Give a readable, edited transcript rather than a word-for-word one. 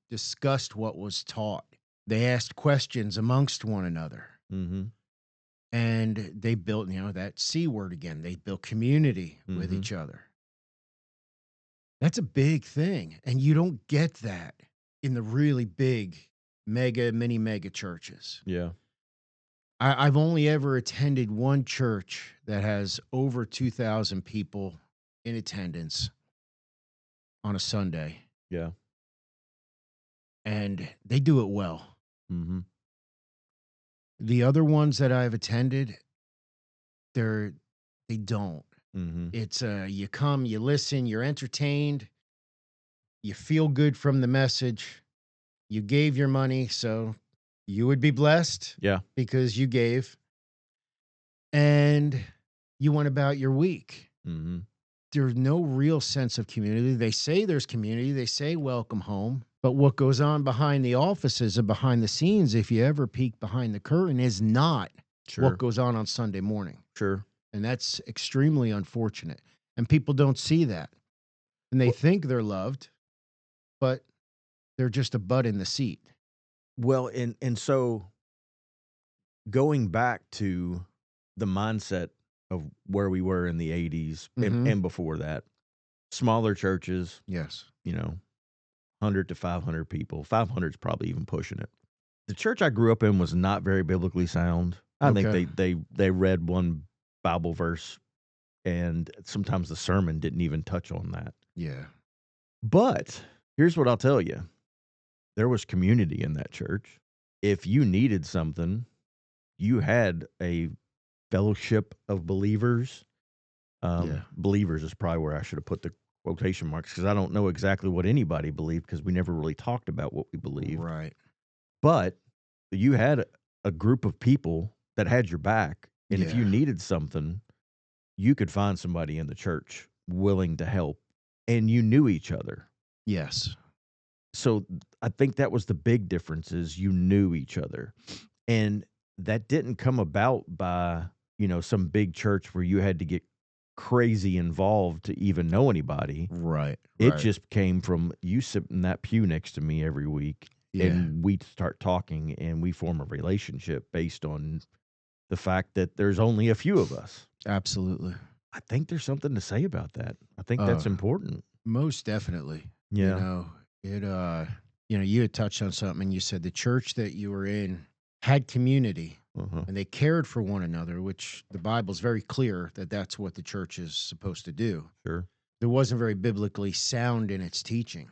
discussed what was taught. They asked questions amongst one another. Mhm. And they built, that C word again. They built community with Mhm. each other. That's a big thing. And you don't get that in the really big mini mega churches. Yeah. I've only ever attended one church that has over 2,000 people in attendance on a Sunday, Yeah. and they do it well. Mhm. The other ones that I've attended, they're they don't. Mhm. It's you come, you listen, you're entertained, you feel good from the message. You gave your money, so you would be blessed Yeah. because you gave, and you went about your week. Mhm. There's no real sense of community. They say there's community, they say welcome home, but what goes on behind the offices and behind the scenes, if you ever peek behind the curtain, is not what Sure. goes on Sunday morning. Sure. And that's extremely unfortunate. And people don't see that. And they W think they're loved, but they're just a butt in the seat. well, and so going back to the mindset of where we were in the '80s Mhm. and before that, smaller churches, Yes. 100 to 500 people. 500 is probably even pushing it. The church I grew up in was not very biblically sound. I think Okay. they read one Bible verse, and sometimes the sermon didn't even touch on that. Yeah. But here's what I'll tell you. There was community in that church. If you needed something, you had a fellowship of believers. Yeah. Believers is probably where I should have put the quotation marks because I don't know exactly what anybody believed because we never really talked about what we believed. Right. But you had a group of people that had your back, and if you Yeah. needed something, you could find somebody in the church willing to help, and you knew each other. Yes. So I think that was the big difference is you knew each other. And that didn't come about by, some big church where you had to get crazy involved to even know anybody. Right. It Right. just came from you sit in that pew next to me every week Yeah. and we start talking and we form a relationship based on the fact that there's only a few of us. Absolutely. I think there's something to say about that. I think that's Uh, important. Most definitely. You Yeah. know, it you had touched on something and you said the church that you were in had community Uh-huh. and they cared for one another, which the Bible's very clear that that's what the church is supposed to do. Sure. It wasn't very biblically sound in its teaching.